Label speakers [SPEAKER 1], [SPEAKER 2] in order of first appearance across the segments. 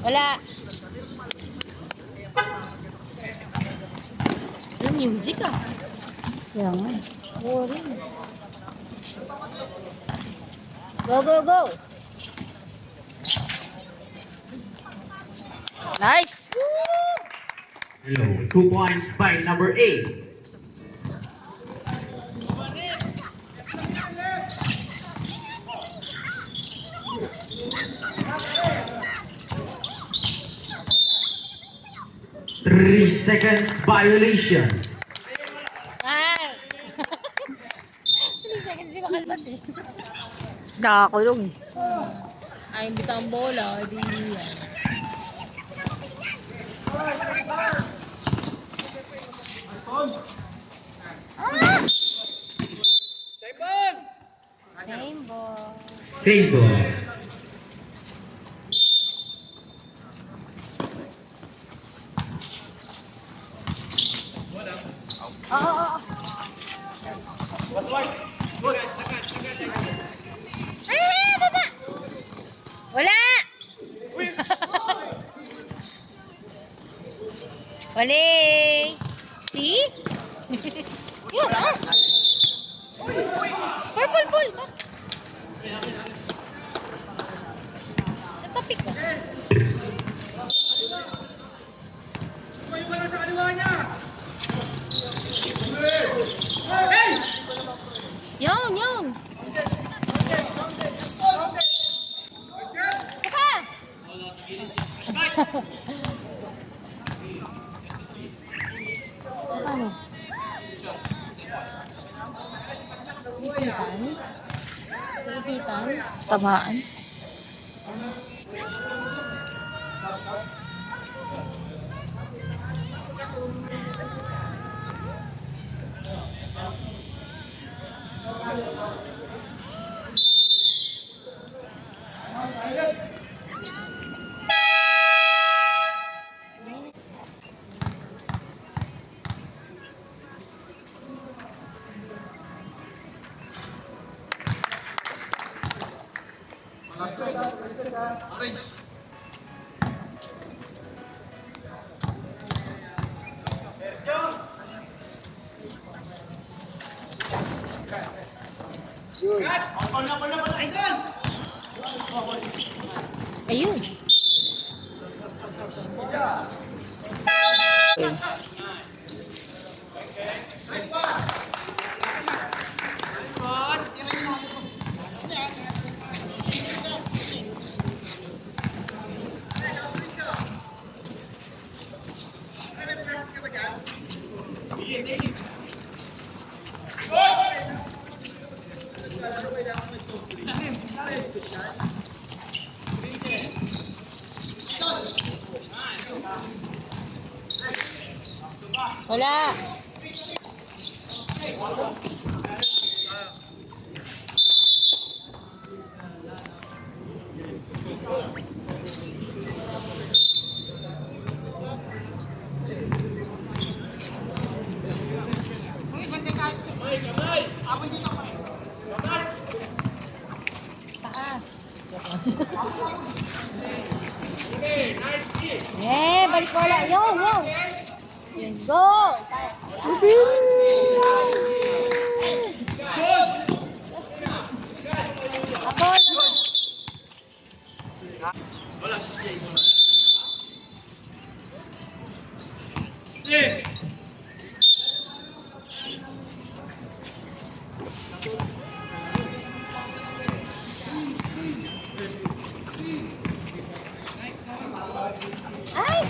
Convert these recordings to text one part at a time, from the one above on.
[SPEAKER 1] Wala. Yung music ah.
[SPEAKER 2] Yan nga.
[SPEAKER 1] Boring. Go, go, go. Nice.
[SPEAKER 3] Hello. 2 points by number 8. Three seconds violation.
[SPEAKER 1] Nice. 3 seconds di makalabas eh. Nakakulong. Ay, hindi ka ang bola. Hindi yan. Same ball.
[SPEAKER 3] Save ball.
[SPEAKER 1] Oo. Ay, baba! Wala! Wala! See? Yun, ah! Purple ball! Natapik ka.
[SPEAKER 4] Tumayo ka lang sa kaliwa niya!
[SPEAKER 1] Yun, yun! Saka! Ano? Ipitan? Ipitan? Tamaan? Ayun. Wala. Eh, balik bola. Yo, yo. Go. Abol. Ay!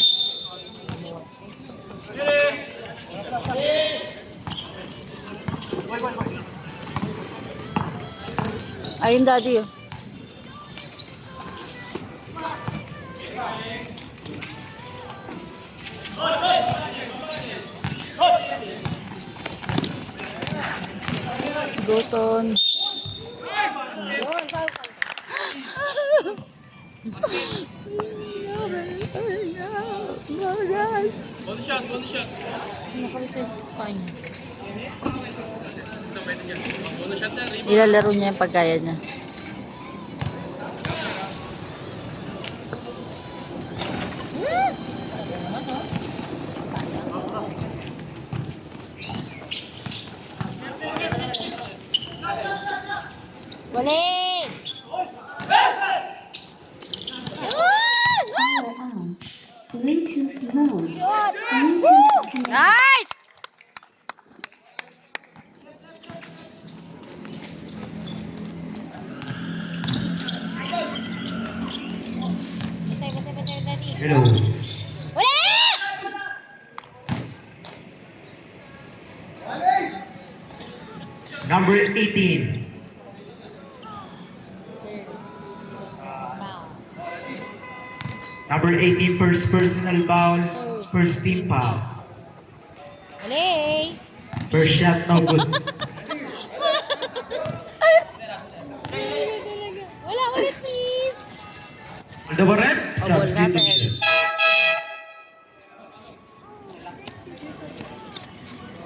[SPEAKER 1] Ayun, daddy. Oh. Goton. Yun, Bagas.
[SPEAKER 4] Ball shot, ball shot.
[SPEAKER 1] Ano ka sa kanya?
[SPEAKER 4] Ito, pwede dyan. Ball shot na, rebound.
[SPEAKER 1] Ilalaro niya yung pagkaya niya. Wali!
[SPEAKER 2] Bluetooth mode.
[SPEAKER 1] Nice!
[SPEAKER 3] Hello. Number 18. Number 18, first personal foul, first team foul.
[SPEAKER 1] Wali!
[SPEAKER 3] First shot, no good.
[SPEAKER 1] Wala ulit, please!
[SPEAKER 3] Aldebaran, substitution.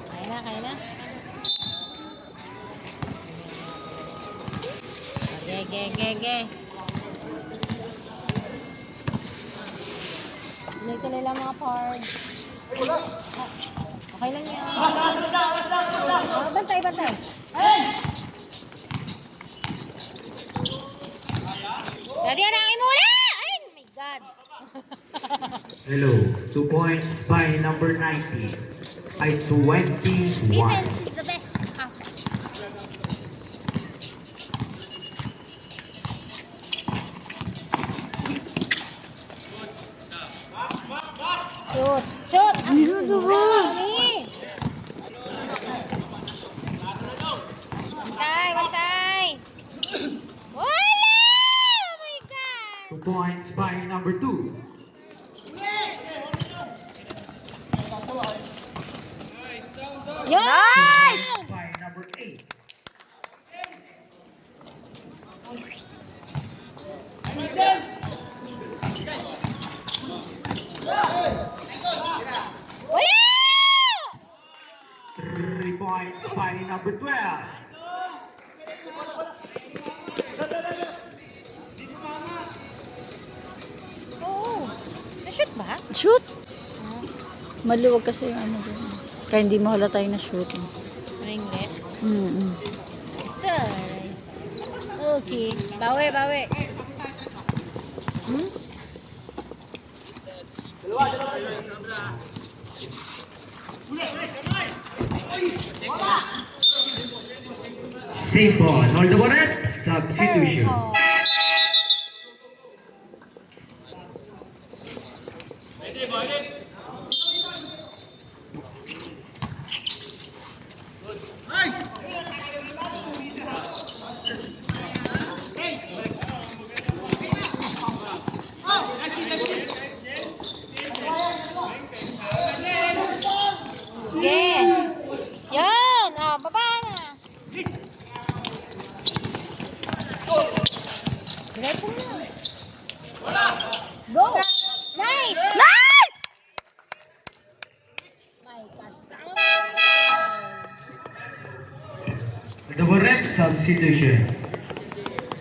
[SPEAKER 1] Kaya na. Ge. Tuloy lang mga pards. Okay lang yan. Bantay. Daddy, arangin mo wala! Ay, oh my God.
[SPEAKER 3] Hello. 2 points by number 90. Ay 21.
[SPEAKER 1] Defense is the best offense. Shoot! Bantay! Wala! Oh my God!
[SPEAKER 3] 2 points by number 2.
[SPEAKER 1] Nice!
[SPEAKER 3] By number 8.
[SPEAKER 1] Wala!
[SPEAKER 3] 3 points by number 12.
[SPEAKER 1] Oo. Na-shoot ba?
[SPEAKER 5] Shoot! Maluwag kasi yung ano dun. Kaya hindi mo halata yung na-shoot.
[SPEAKER 1] Ringless.
[SPEAKER 5] Mm-mm.
[SPEAKER 1] Taray. Okay. Bawi. Hmm?
[SPEAKER 3] Save ball. Aldebaran, substitution.
[SPEAKER 1] Oh. Sige. Yan. Baba na. Diretso na. Go. Nice! May kasama.
[SPEAKER 3] Aldebaran, substitution.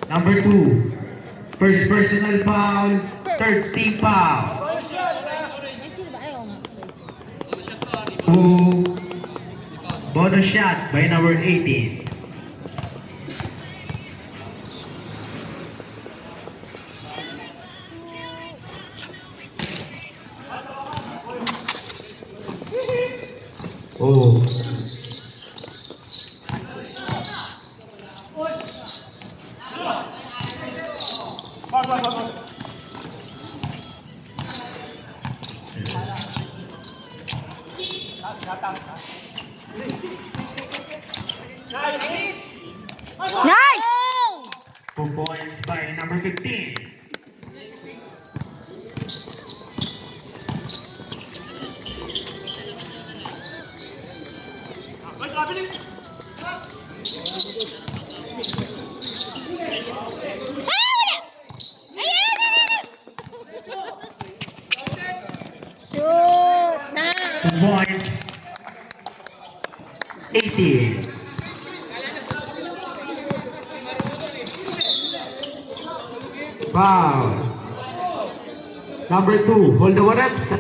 [SPEAKER 3] Number 2. First personal foul, third team foul.
[SPEAKER 1] Ay, sino ba? Ayaw nga.
[SPEAKER 3] Bonus shot by number 18. Oh.
[SPEAKER 5] Nice!
[SPEAKER 3] 4 points by number 15. 2 points. 18. Foul. Number 2, hold the one reps.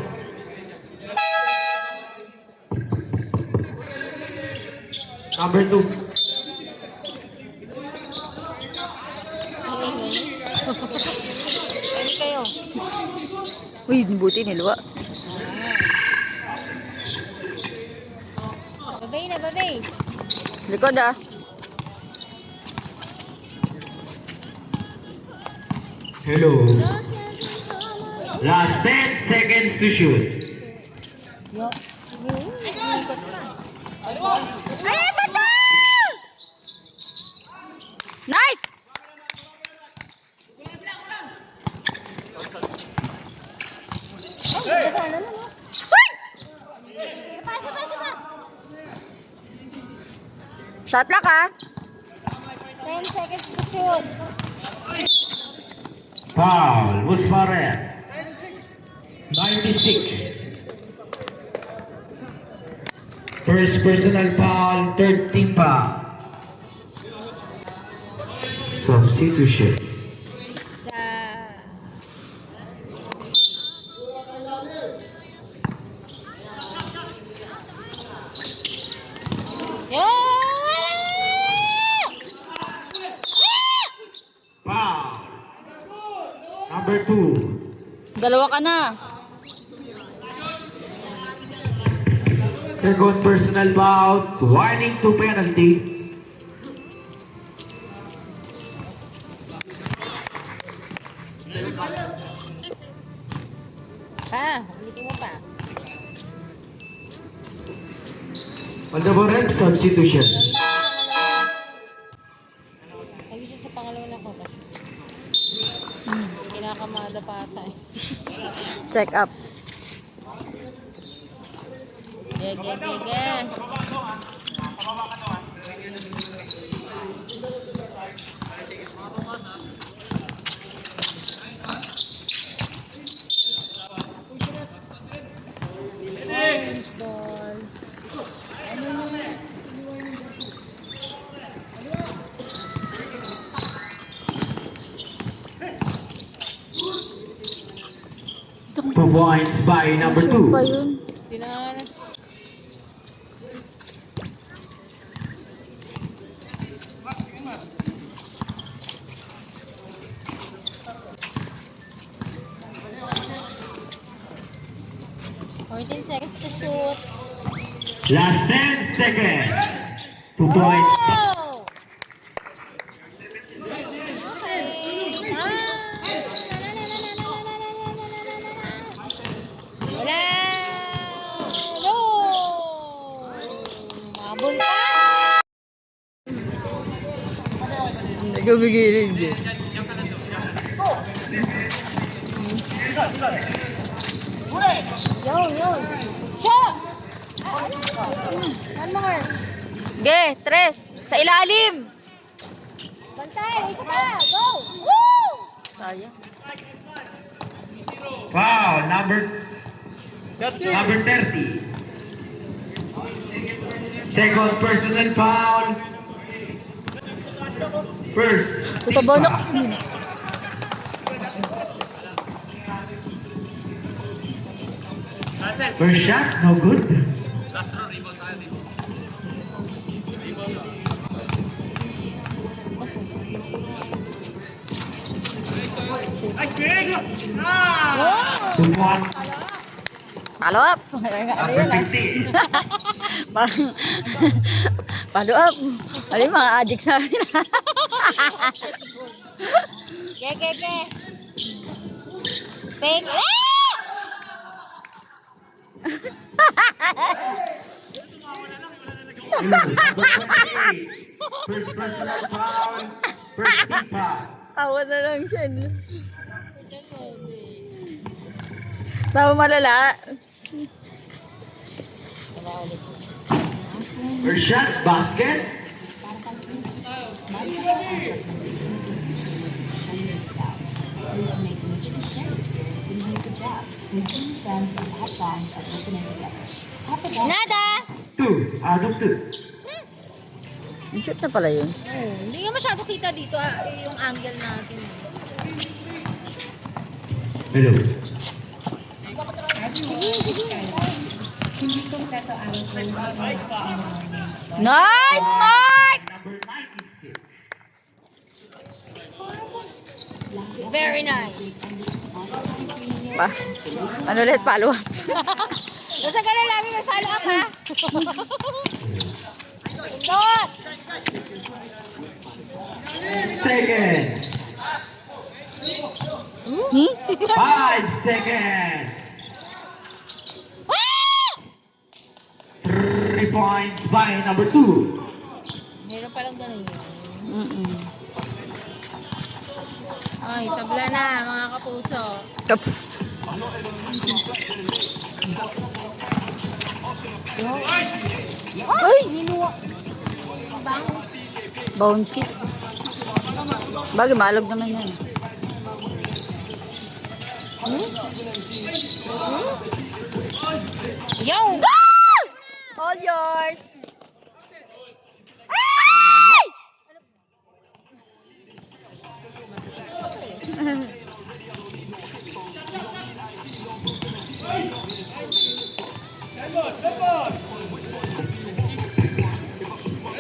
[SPEAKER 3] Number 2.
[SPEAKER 1] Ano kayo?
[SPEAKER 5] Uy, buti niluwa.
[SPEAKER 1] Babay na, babay.
[SPEAKER 5] Likod ah.
[SPEAKER 3] Hello. Last 10 seconds to shoot.
[SPEAKER 1] Yo. Ikot pa.
[SPEAKER 5] Ay, bata! Nice!
[SPEAKER 1] Oh, sana na, no? Sapa.
[SPEAKER 5] Shot lock ah.
[SPEAKER 1] 10 seconds to shoot.
[SPEAKER 3] Foul. Musfaret. 96. First personal foul. Third team foul. Substitution.
[SPEAKER 1] Sa...
[SPEAKER 3] Foul. Number 2.
[SPEAKER 5] Dalawa ka na.
[SPEAKER 3] Second personal foul. Warning to penalty.
[SPEAKER 1] Ulitin mo pa.
[SPEAKER 3] On the board, substitution.
[SPEAKER 1] Lagi siya sa pangalawa na ko kasi. Kinakamada pa ata eh.
[SPEAKER 5] Check up.
[SPEAKER 1] Ge. Orange ball.
[SPEAKER 3] Two points by number
[SPEAKER 5] Saan pa
[SPEAKER 3] 2.
[SPEAKER 5] yun?
[SPEAKER 1] Tinangan. Fourteen seconds to shoot.
[SPEAKER 3] Last 10 seconds. 2 points.
[SPEAKER 1] Oh! Okay. Wala! No! Mabul pa!
[SPEAKER 5] Nagabigilid din.
[SPEAKER 1] Yun! Shot! One more!
[SPEAKER 5] Ge, tres. Sa ilalim.
[SPEAKER 1] Bantay! Isa pa! Go! Woo!
[SPEAKER 5] Sayang.
[SPEAKER 3] Foul. Number 30. Second personal foul. First.
[SPEAKER 5] Tutaba na kasi.
[SPEAKER 3] First shot, no good. Two points.
[SPEAKER 5] Follow up. Ano
[SPEAKER 3] Number
[SPEAKER 5] yun ah?
[SPEAKER 3] 15.
[SPEAKER 5] Parang, follow up. Ano yung mga addict sa amin?
[SPEAKER 1] Ge! Fake!
[SPEAKER 3] Number 28. First personal foul. First team foul.
[SPEAKER 5] Tawa na lang siya. Tawa malala.
[SPEAKER 3] First shot, basket.
[SPEAKER 1] Nada!
[SPEAKER 3] 2 out of 2.
[SPEAKER 5] Ang shoot na pala yun.
[SPEAKER 1] Oh, hindi nga masyado kita dito yung angle natin.
[SPEAKER 3] Hello.
[SPEAKER 5] Nice, Mark!
[SPEAKER 3] Number 96.
[SPEAKER 1] Very nice.
[SPEAKER 5] Pa. Ano ulit, follow up.
[SPEAKER 1] Basta ka na lagi may follow up ha. Pindot!
[SPEAKER 3] Seconds.
[SPEAKER 5] Hmm?
[SPEAKER 3] 5 seconds.
[SPEAKER 1] Ah!
[SPEAKER 3] 3 points by number 2.
[SPEAKER 1] Meron palang ganun yun.
[SPEAKER 5] Mm-mm.
[SPEAKER 1] Ay, tabla na mga kapuso.
[SPEAKER 5] Tapos. Ay! Bouncy. Bagay, malog naman yan.
[SPEAKER 1] Yo!
[SPEAKER 5] Goal! All yours. Ay!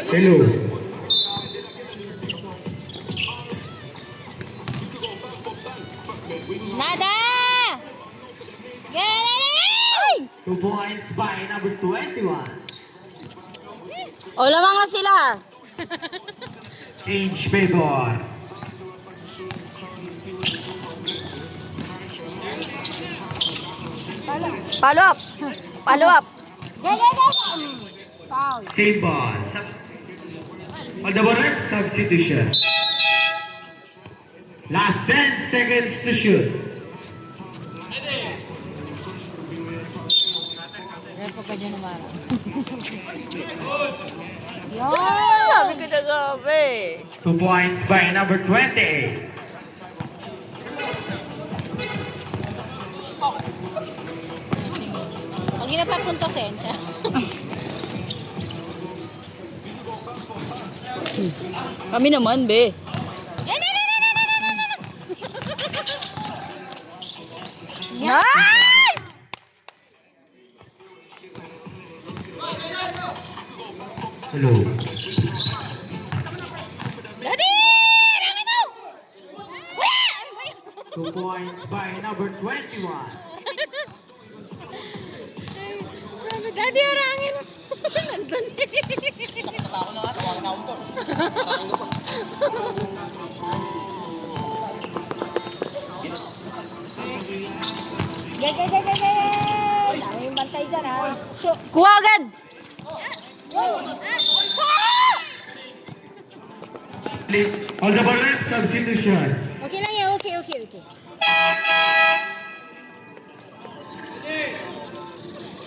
[SPEAKER 3] Hello.
[SPEAKER 1] Nada! Get it!
[SPEAKER 3] 2 points by number 21.
[SPEAKER 5] O, lamang na sila.
[SPEAKER 3] Change favor.
[SPEAKER 5] Follow up. Follow up.
[SPEAKER 1] Foul.
[SPEAKER 3] Same ball. On the ball, substitution. Last 10 seconds to shoot.
[SPEAKER 1] Repo ka dyan naman.
[SPEAKER 5] Sabi ko na sabi.
[SPEAKER 3] 2 points by number 28.
[SPEAKER 1] Pag ginapapuntosin,
[SPEAKER 5] Kami naman, be. Nice!
[SPEAKER 3] Hello.
[SPEAKER 1] Daddy! Rangin mo!
[SPEAKER 3] 2 points by number 21.
[SPEAKER 1] Daddy, rangin mo! Nandun Daming bantay dyan ha.
[SPEAKER 5] Kuha agad!
[SPEAKER 3] On the ball, substitution.
[SPEAKER 1] Okay lang yan, okay.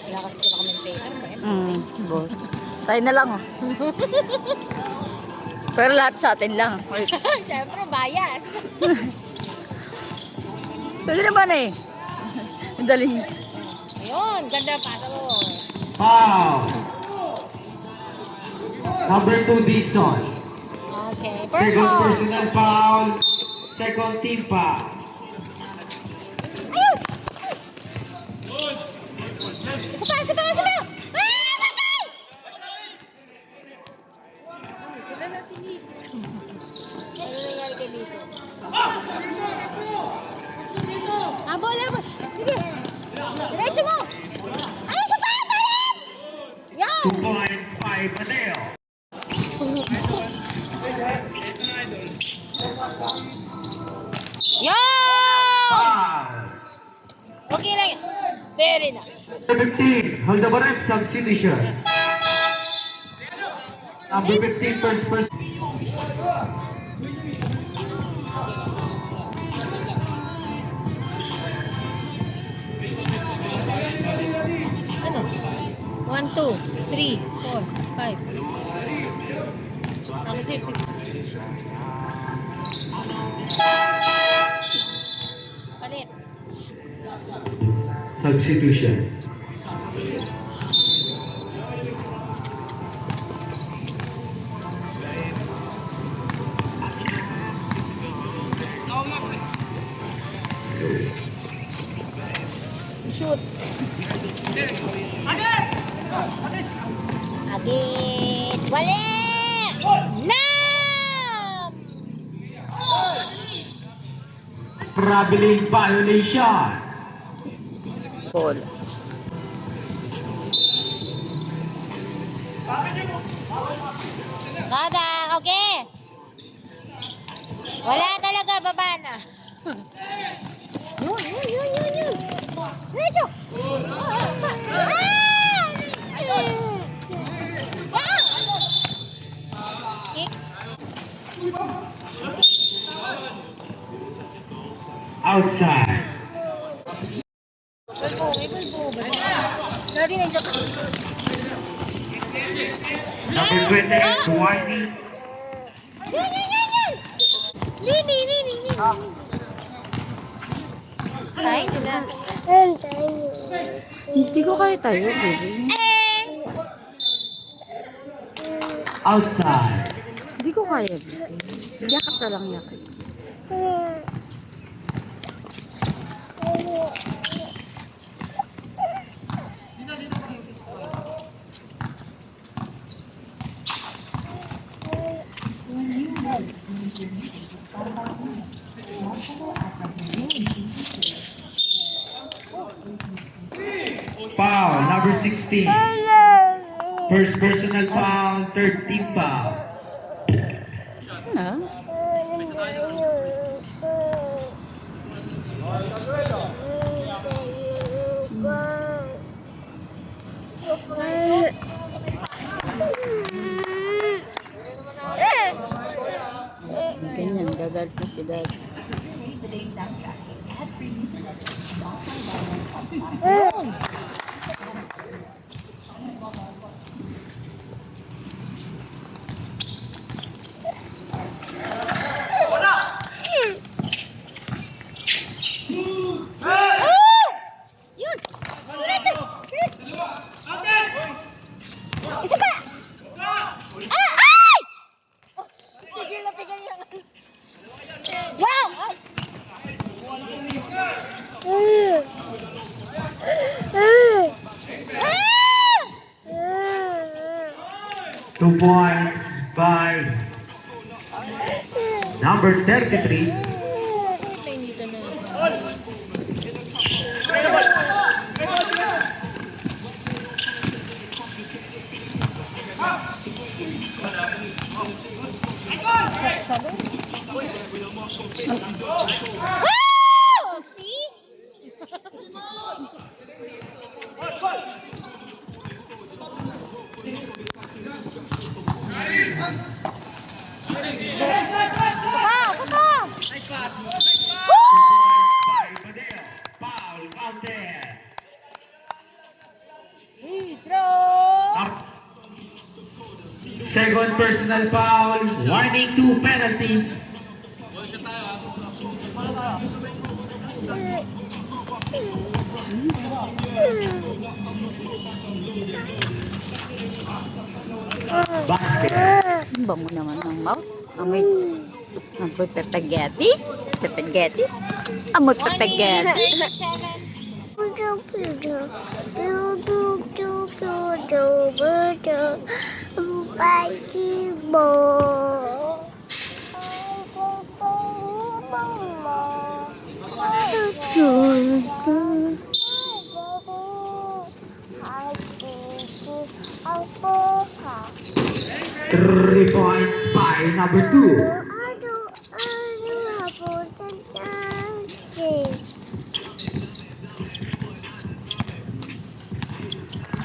[SPEAKER 1] Wala kasi sila commentator ba?
[SPEAKER 5] Ball. Tayo na lang, oh. Pero lahat sa atin lang. Wait.
[SPEAKER 1] Siyempre, bias.
[SPEAKER 5] Pwede naman eh. Ang daling.
[SPEAKER 1] Ayun, ganda pa.
[SPEAKER 3] Foul. Number 2, Dison.
[SPEAKER 1] Okay,
[SPEAKER 3] Second
[SPEAKER 1] purple.
[SPEAKER 3] personal foul. Second team foul.
[SPEAKER 1] Isa pa! Ah, batay! Wala na si Nico. Ano nangyari kay Nico? Bola. Sige. Diretso mo. Ay, isa pa! Sayang! Yan!
[SPEAKER 3] 2 points by Maneo.
[SPEAKER 1] Yan!
[SPEAKER 3] Foul.
[SPEAKER 1] Okay lang yan. Very nice.
[SPEAKER 3] 15, hold the ball, substitution. Number 15, first person.
[SPEAKER 1] Ano? 1, 2, 3, 4, 5. Ako si palit.
[SPEAKER 3] Substitution.
[SPEAKER 5] Shoot. Agis! Wali! Nam!
[SPEAKER 3] Traveling violation.
[SPEAKER 5] Ball. Nada, okay. Wala talaga, baba na. Yun. Diretso. Kick.
[SPEAKER 3] Outside.
[SPEAKER 5] Bulbo. Dari na dyan.
[SPEAKER 3] Number 20, Warning.
[SPEAKER 5] Yan. Lini. Say, na. Hindi ko kaya tayo, baby.
[SPEAKER 3] Outside.
[SPEAKER 5] Hindi ko kaya, baby. Yakap na lang yakap.
[SPEAKER 3] Foul, number 16. First personal foul, third team foul.
[SPEAKER 5] Ano? Ganyan, gagalit na si Dad. Yun! Isa pa! Ay! Pigil na yung... Wow!
[SPEAKER 3] Two points by number 33.
[SPEAKER 1] Dito na.
[SPEAKER 5] Wow! See?
[SPEAKER 3] Foul, counted. Second personal foul, warning to penalty. Basket.
[SPEAKER 5] Ang bango naman ng mouth. Amoy pepageti. Amoy pepageti.
[SPEAKER 3] Three points by number 2.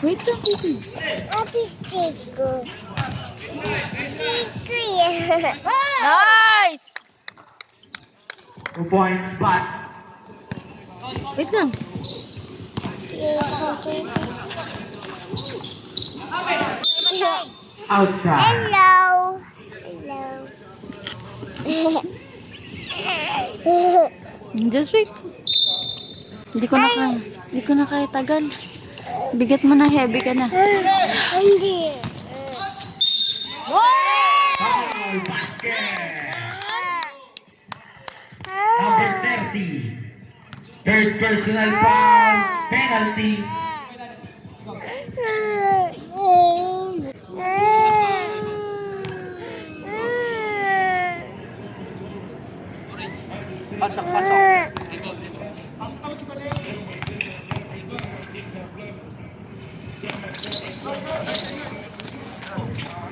[SPEAKER 5] Wait lang, baby. Nice!
[SPEAKER 3] 2 points by
[SPEAKER 5] Wait lang.
[SPEAKER 3] outside.
[SPEAKER 2] Hello.
[SPEAKER 5] Just wait. Hindi ko na kaya. Hindi ko na kaya tagal. Bigat mo na, heavy ka na.
[SPEAKER 2] Hindi.
[SPEAKER 3] Foul basket. Number 30. Third personal foul. Penalty.
[SPEAKER 4] Pasok, pasok.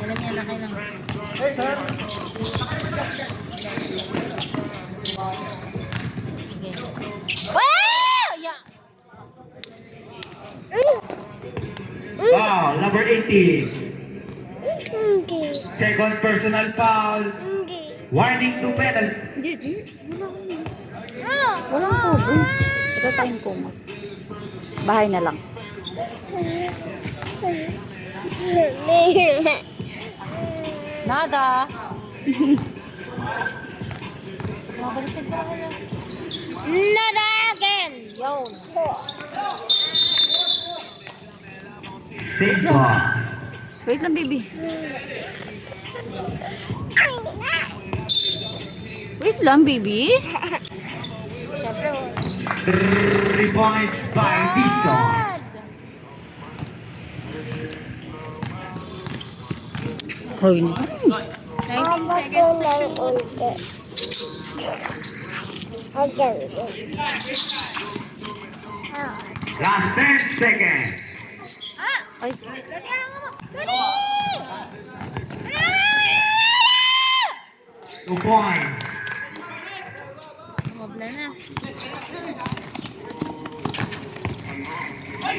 [SPEAKER 1] Alam niya na kayo lang. Sige. Wow! Yeah.
[SPEAKER 3] Foul. Number 18. Second personal foul. Warning to penalty.
[SPEAKER 5] Walang tubig. Ito tayong kuma. Bahay na lang.
[SPEAKER 1] Nada. Nada again. Yun.
[SPEAKER 3] Save ball.
[SPEAKER 5] Wait lang, baby. Wait lang, baby.
[SPEAKER 1] Siyempre,
[SPEAKER 3] 3 points by Bison.
[SPEAKER 5] Hoy.
[SPEAKER 1] 19 seconds to shoot.
[SPEAKER 3] Last 10 seconds.
[SPEAKER 5] Ay,
[SPEAKER 1] Dali!
[SPEAKER 3] 2 points.
[SPEAKER 1] Mobla na.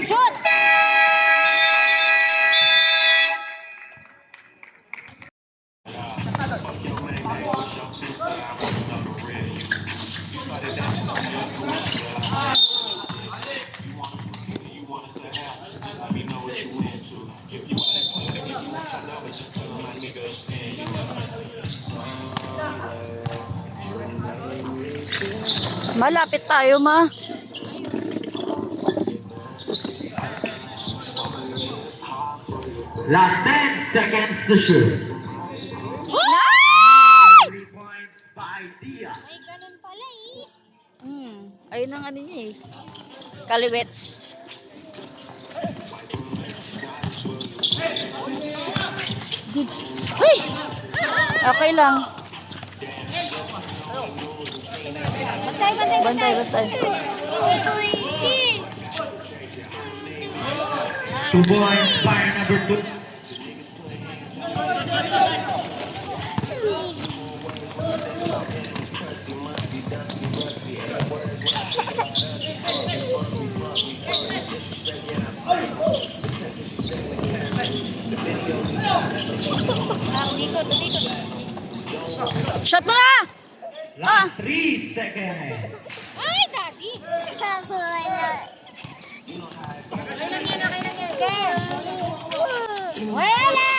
[SPEAKER 1] Shoot!
[SPEAKER 5] malapit tayo, ma.
[SPEAKER 3] Last 10 seconds to shoot.
[SPEAKER 5] Nice!
[SPEAKER 3] 3 points by Dia.
[SPEAKER 1] Ay, ganun pala eh.
[SPEAKER 5] Ayun ang ano niya eh. Kaliwets. Good. Uy! Okay lang.
[SPEAKER 1] Bantay, bantay,
[SPEAKER 5] Bantay, bantay.
[SPEAKER 3] 2 points by number 2.
[SPEAKER 1] Dito, dito.
[SPEAKER 5] Shot mo na!
[SPEAKER 3] Last 3 seconds.
[SPEAKER 1] Ay, daddy! Okay lang yan, okay lang yan. Wala!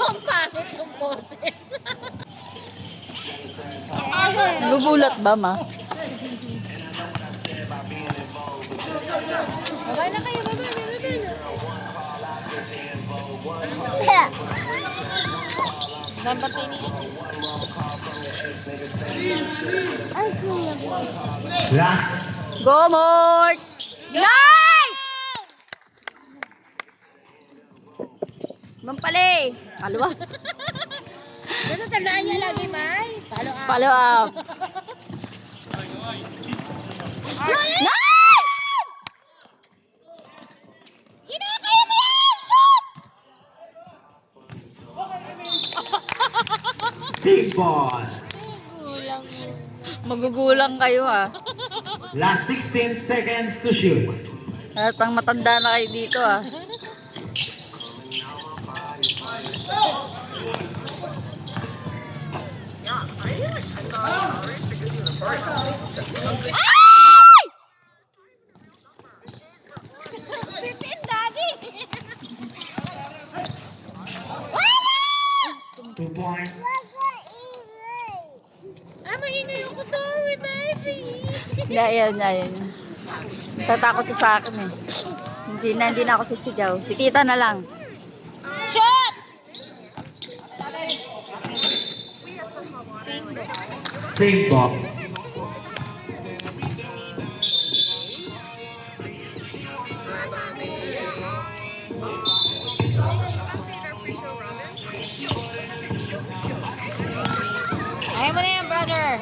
[SPEAKER 1] Ang pangit yung boses.
[SPEAKER 5] Gugulat ba, ma?
[SPEAKER 1] Babay na kayo, babay na, babay na. Dapat kayo niya.
[SPEAKER 3] Last
[SPEAKER 5] Go, Mort! Nice! Mampali! Kalawa.
[SPEAKER 1] Basta tandaan niya lagi, May. Follow up.
[SPEAKER 5] Follow up. Nice!
[SPEAKER 1] Kinakaya mo yan! Shoot!
[SPEAKER 3] save ball.
[SPEAKER 1] Gulang yun.
[SPEAKER 5] Magugulang kayo, ha.
[SPEAKER 3] Last 16 seconds to shoot.
[SPEAKER 5] Halatang matanda na kayo dito, ha.
[SPEAKER 1] Ay! Bitin, daddy!
[SPEAKER 3] 2 points.
[SPEAKER 1] Ah, maingay ako. Sorry, baby.
[SPEAKER 5] Yan. Tatakot siya sa akin eh. Hindi na ako sisigaw. Si Tita na lang.
[SPEAKER 1] Shot!
[SPEAKER 3] Same ball.
[SPEAKER 1] Ayaw mo na yan, brother.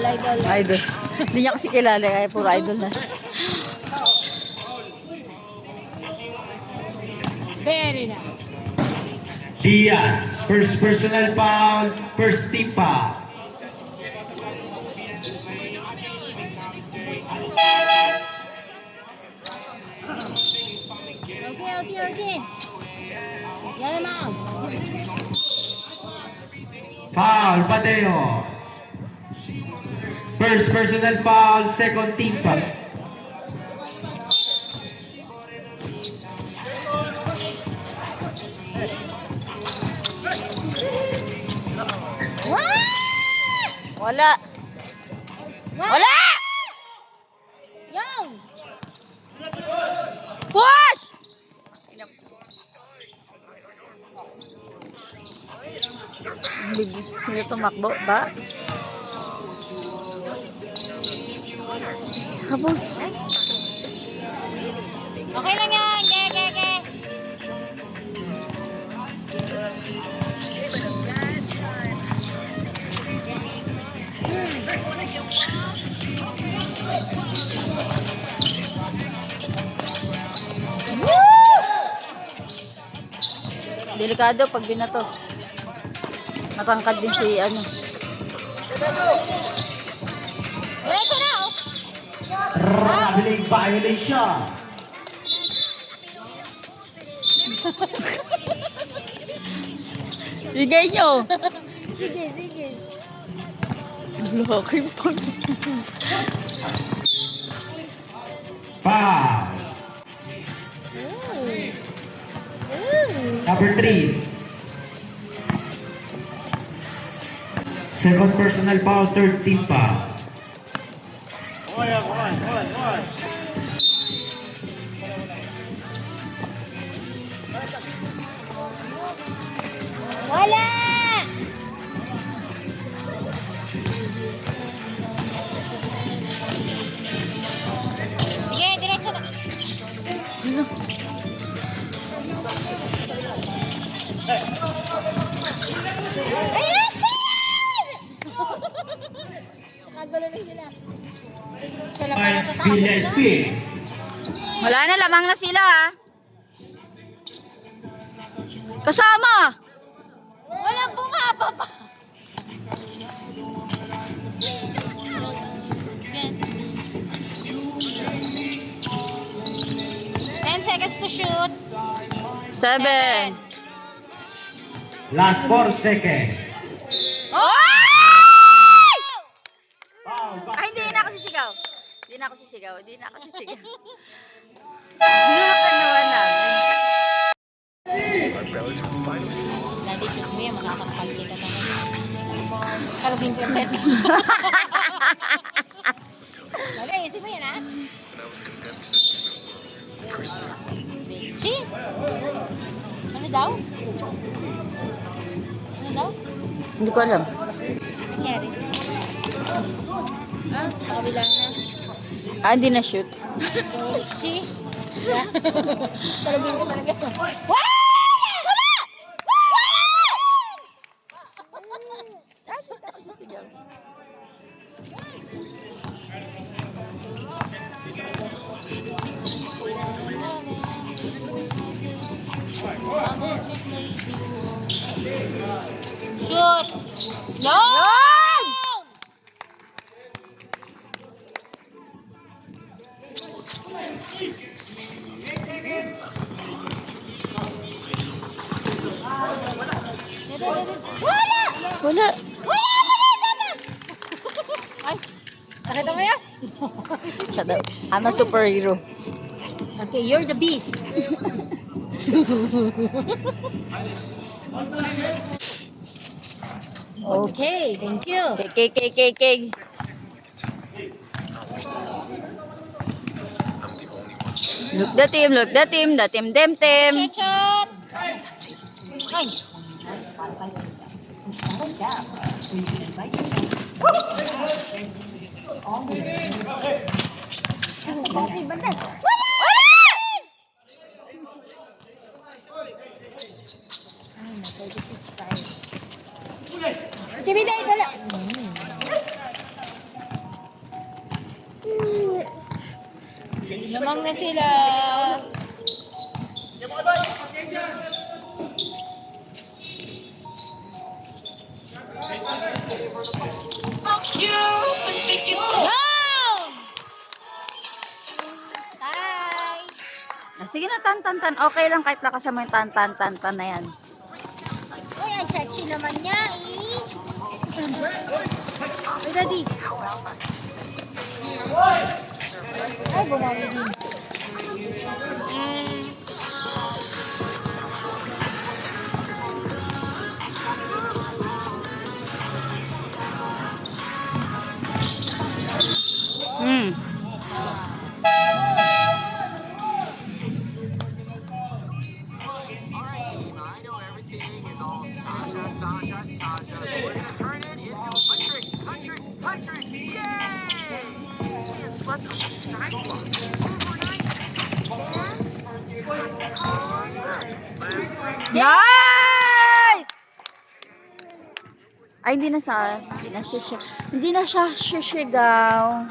[SPEAKER 1] Idol.
[SPEAKER 5] Idol. Hindi niya kasi kilala. Kaya puro idol na.
[SPEAKER 1] Very nice.
[SPEAKER 3] Diaz, first personal foul, first team foul.
[SPEAKER 1] Okay. Yan naman.
[SPEAKER 3] Foul, Pateo. First personal foul, second team foul.
[SPEAKER 5] Wala. Wala!
[SPEAKER 1] Yan!
[SPEAKER 5] Push! Sino tumakbo ba? Habos.
[SPEAKER 1] Okay lang yan. Ge.
[SPEAKER 5] Delikado pag binato. Matangkad din si ano.
[SPEAKER 1] Diretso na, oh.
[SPEAKER 3] Traveling violation.
[SPEAKER 5] Bigay nyo.
[SPEAKER 1] Sige.
[SPEAKER 5] Laki pa.
[SPEAKER 3] Foul. Number 3. Second personal foul, third team foul.
[SPEAKER 1] Wala! Sige, diretso na. Ay, Nasir! Nakagulo na sila. Sila pa
[SPEAKER 3] Points,
[SPEAKER 1] natatapos
[SPEAKER 3] Villa
[SPEAKER 1] na.
[SPEAKER 3] SP.
[SPEAKER 5] Wala na, lamang na sila ha. Kasama!
[SPEAKER 1] Walang bumababa. Ten seconds to shoot.
[SPEAKER 5] 7.
[SPEAKER 3] Last 4 seconds.
[SPEAKER 5] Oh!
[SPEAKER 3] Foul,
[SPEAKER 5] Ay, hindi na ako sisigaw. Hindi na ako sisigaw. Hinulak na naman namin.
[SPEAKER 1] Daddy, please mo yan. Makakakal kita naman. Karugin ko yung pet. Dali, isip mo yan, ha? Chi? Ano daw?
[SPEAKER 5] Hindi ko alam.
[SPEAKER 1] Nangyari? Sa kabila na.
[SPEAKER 5] Hindi na shoot.
[SPEAKER 1] Chi? Karugin ko talaga. Shoot! Yon!
[SPEAKER 5] Wala.
[SPEAKER 1] Ay, nakita mo yan?
[SPEAKER 5] Siya daw. I'm a superhero.
[SPEAKER 1] Okay, you're the beast. Okay, thank you.
[SPEAKER 5] Keg. Look the team, the team.
[SPEAKER 1] Shot! Ay! Tibidate, wala. Lamang na sila. Down! Bye!
[SPEAKER 5] Sige na, tan. Okay lang kahit lakasan mo yung tan na yan.
[SPEAKER 1] Uy, ang chachi naman niya eh. Uy, daddy. Ay, bumawi din.
[SPEAKER 5] Hmm.
[SPEAKER 6] Turn it into a trick. Yay! She had slept on the sidewalk overnight.
[SPEAKER 5] Nice! Ay, hindi na siya sisigaw.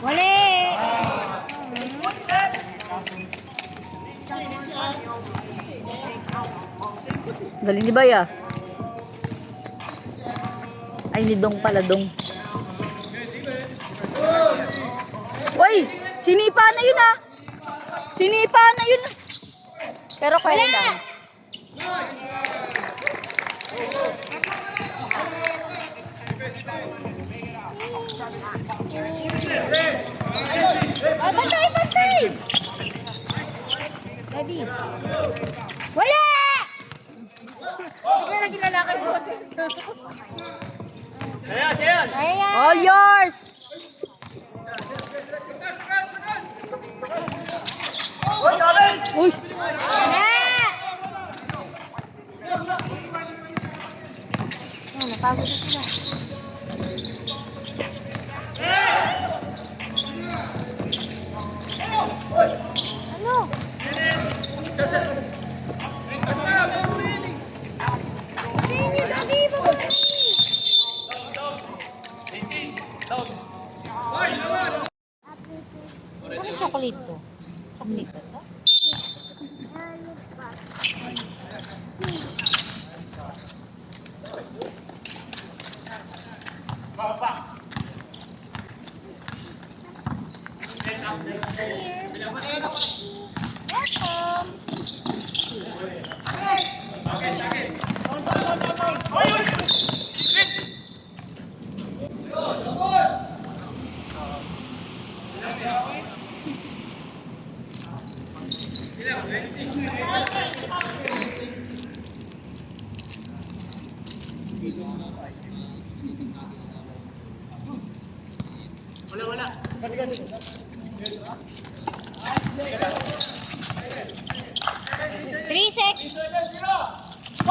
[SPEAKER 1] Wali!
[SPEAKER 5] Galing ni Baya. Ay, ni Dong pala, Dong. Uy! Sinipa na yun ah! Sinipa na yun! Pero kaya lang.
[SPEAKER 1] Ay, bantay! Daddy. Wala! Hindi ko na ginalakad ko kasi. Ayan!
[SPEAKER 5] All yours! Uy!
[SPEAKER 1] Oh, napagod na sila. Ano? Hindi, daddy, babalik. Ano chocolate to? Chocolate to? Three seconds. 1-0.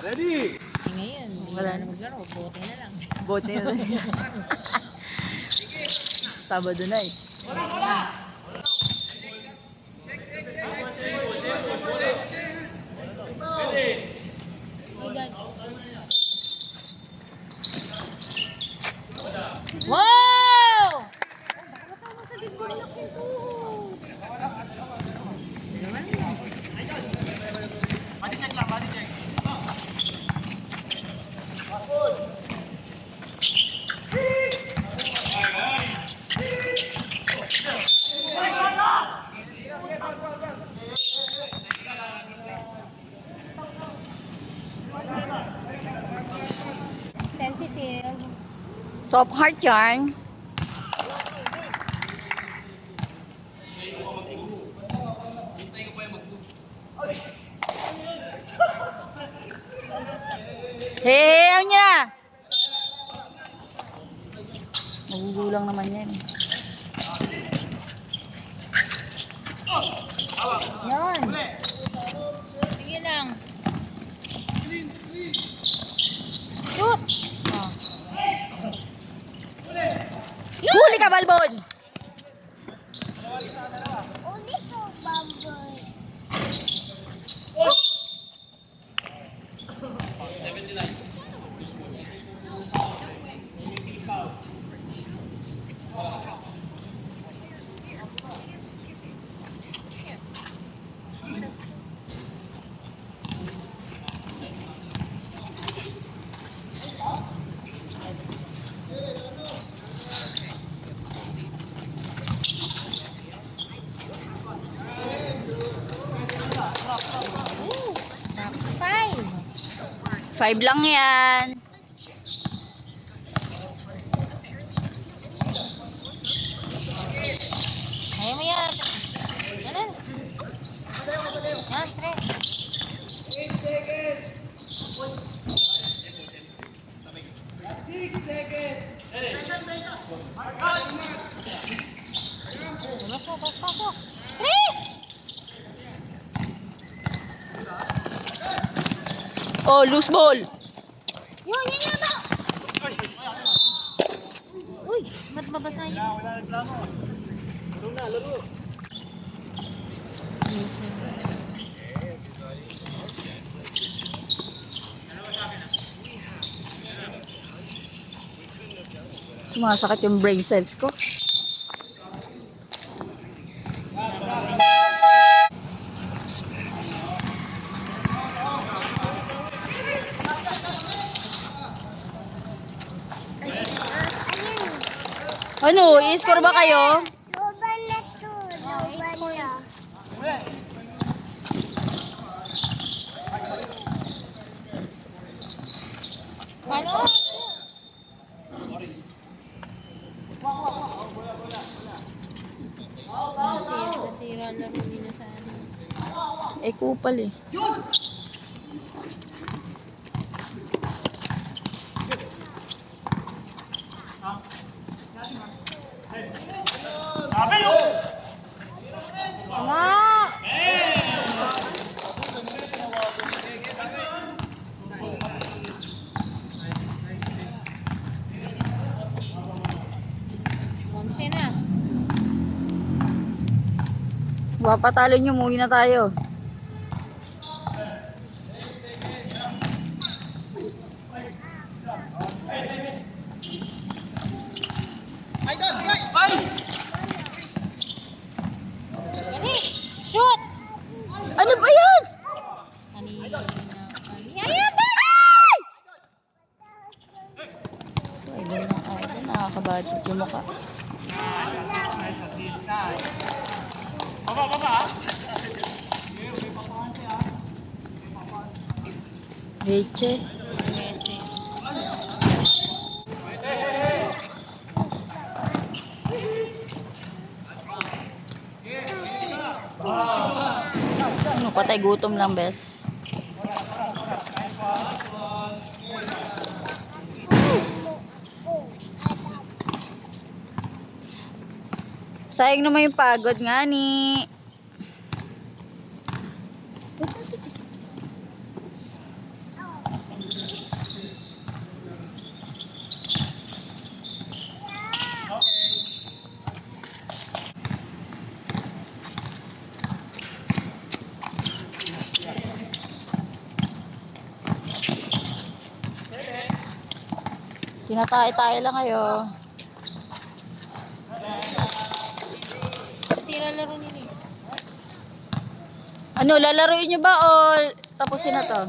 [SPEAKER 4] Ready?
[SPEAKER 1] Ngayon, wala na maglaro. Bote na lang.
[SPEAKER 5] Bote na lang. Sabado na eh.
[SPEAKER 1] Wow! Baka matama sa digol na pinto.
[SPEAKER 5] Soft heart yarn. Ayaw niya. Nagugulang naman yan.
[SPEAKER 1] Yan. Sige lang. Shoot! Oh.
[SPEAKER 5] Huli ka, Balbon!
[SPEAKER 1] Five.
[SPEAKER 5] 5 lang yan.
[SPEAKER 1] Ayaw mo yan. Ano? Yan, tres. Pasok. Tres!
[SPEAKER 5] Oh, loose ball.
[SPEAKER 1] Yun ba? Uy, ba't mabasa yun?
[SPEAKER 5] Sumasakit yung brain cells ko. Ano, i-score ba kayo?
[SPEAKER 1] Ano? Nasira laro nila sa ano.
[SPEAKER 5] Eh, kupal eh.
[SPEAKER 1] Nga! Onse na.
[SPEAKER 5] Wapatalo nyo, umuwi na tayo.
[SPEAKER 1] Dali! Shoot!
[SPEAKER 5] Ano ba yan?
[SPEAKER 1] Kanina. Ayan ba?
[SPEAKER 5] Ay, nakakabadot yung mukha. Leche. Ano, patay gutom lang, bes. Sayang naman yung pagod nga ni. Tinatay-tay lang kayo.
[SPEAKER 1] Sira laro nila eh.
[SPEAKER 5] Ano, lalaroin nyo ba o tapusin na to?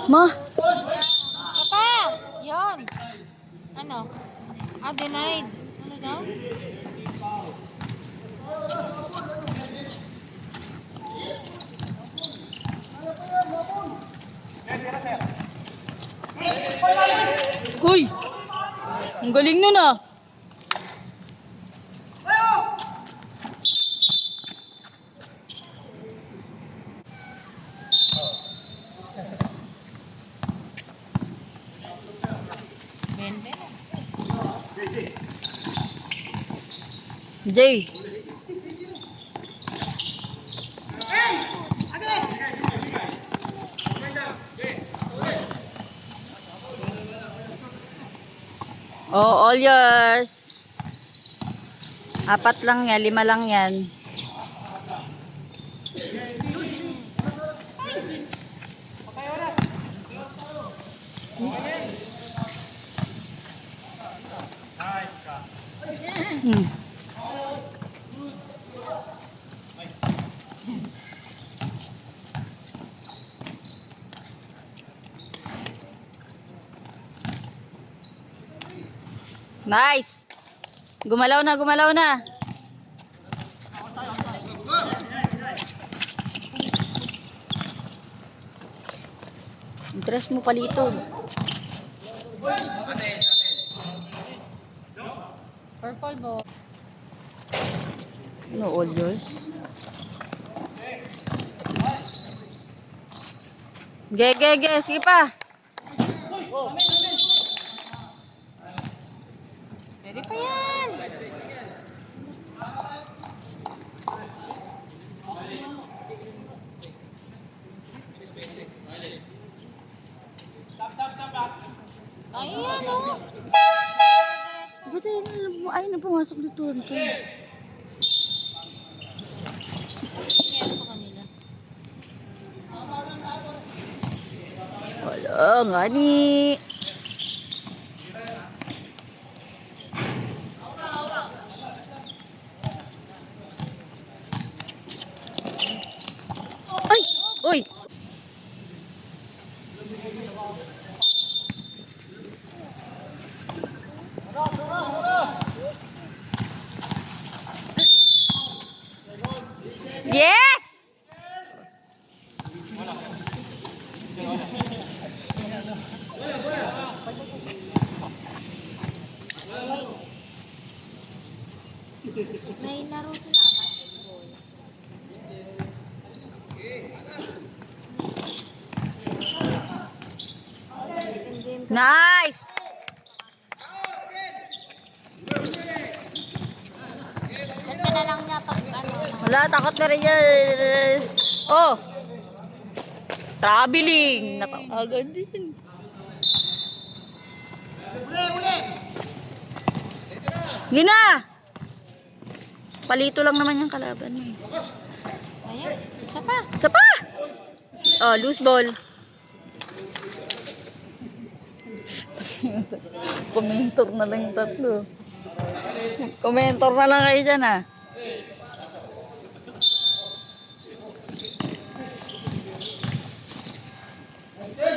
[SPEAKER 5] Ma,
[SPEAKER 1] Papa! Yan! Ano? Denied. Ano daw?
[SPEAKER 5] galing nun ah. Jay. Oh, all yours. 4 lang yan, 5 lang yan. Hmm. Nice. Gumalaw na, gumalaw na. Dress mo palito.
[SPEAKER 1] Purple ball.
[SPEAKER 5] No, all yours. Ge, sige pa.
[SPEAKER 1] Pwede pa yan. Kaya yan, oh.
[SPEAKER 5] Ba't ay na pumasok dito?
[SPEAKER 1] Kaya sa kanila.
[SPEAKER 5] Wala nga ni. Ay! Uy! Yes!
[SPEAKER 1] May laro sila, basketball.
[SPEAKER 5] Nice!
[SPEAKER 1] Chat ka na lang niya pag ano.
[SPEAKER 5] Wala, takot na rin yan. Oh! Traveling! Nakakagad din. Gina! Palito lang naman yung kalaban mo.
[SPEAKER 1] Ayan, isa pa.
[SPEAKER 5] Isa pa! Oh, loose ball. Komentor na lang yung tatlo. Komentor na lang kayo dyan ah.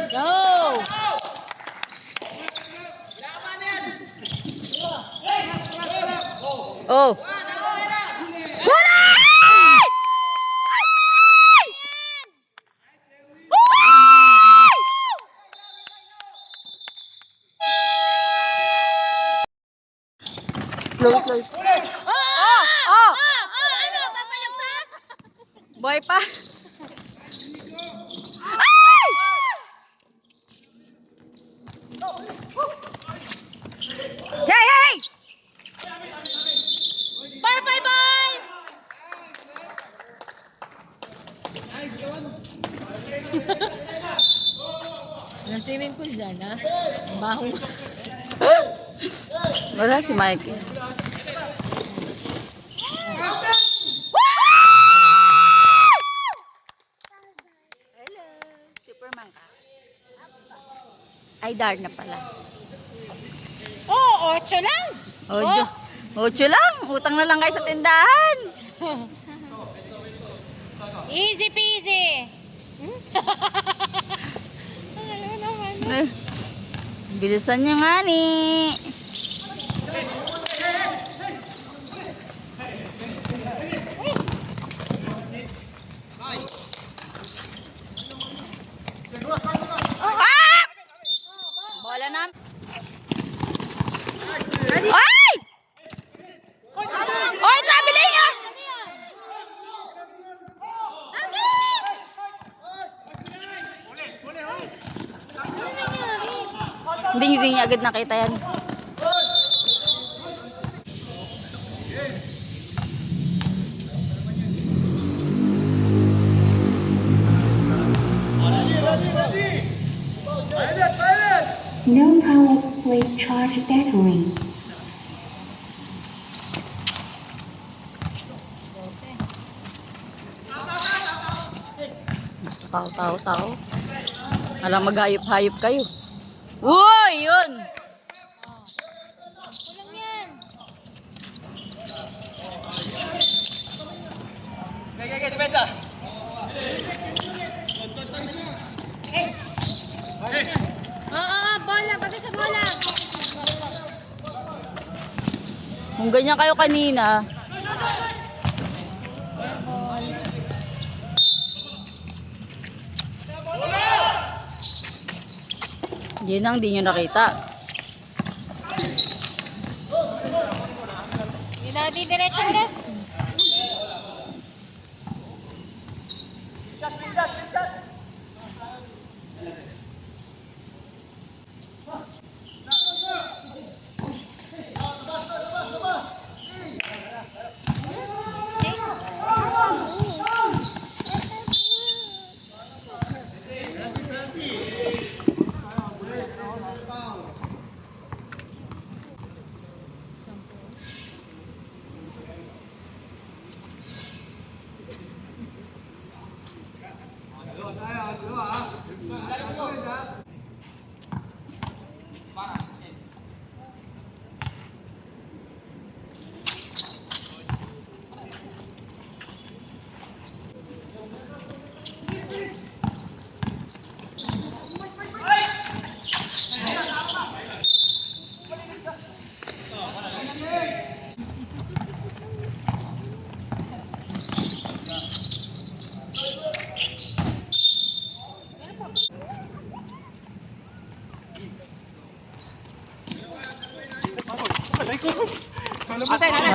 [SPEAKER 1] Go!
[SPEAKER 5] Oh! Close, close. Oh! Oh!
[SPEAKER 1] Ano? Papalong pa?
[SPEAKER 5] Boy pa. Ay! Hey, hey!
[SPEAKER 1] Bye, bye, bye! Walang swimming pool dyan, ha? Baho.
[SPEAKER 5] Wala si Mike. Hello. Superman ka? Ay, dar na pala.
[SPEAKER 1] Oh, 8 lang.
[SPEAKER 5] Ocho. Ocho lang. Utang na lang kayo sa tindahan.
[SPEAKER 1] Easy peasy. Ano naman?
[SPEAKER 5] Bilisan nyo nga ni. Ah! Bola na. Hindi niya agad nakita yan.
[SPEAKER 2] No power, please charge battery.
[SPEAKER 5] Tao. Alang maghayop-hayop kayo. Uy, yun!
[SPEAKER 1] Kulang yan. Bola. Pati sa bola.
[SPEAKER 5] Kung ganyan kayo kanina, yun ang di nyo nakita.
[SPEAKER 1] Hindi natin diretso ulit.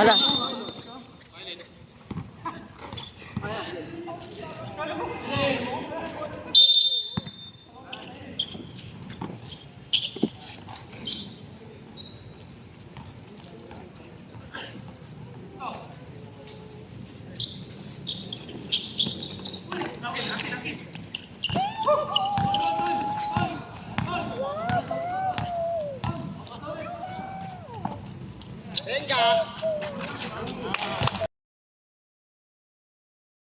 [SPEAKER 5] Wala.
[SPEAKER 4] Venga.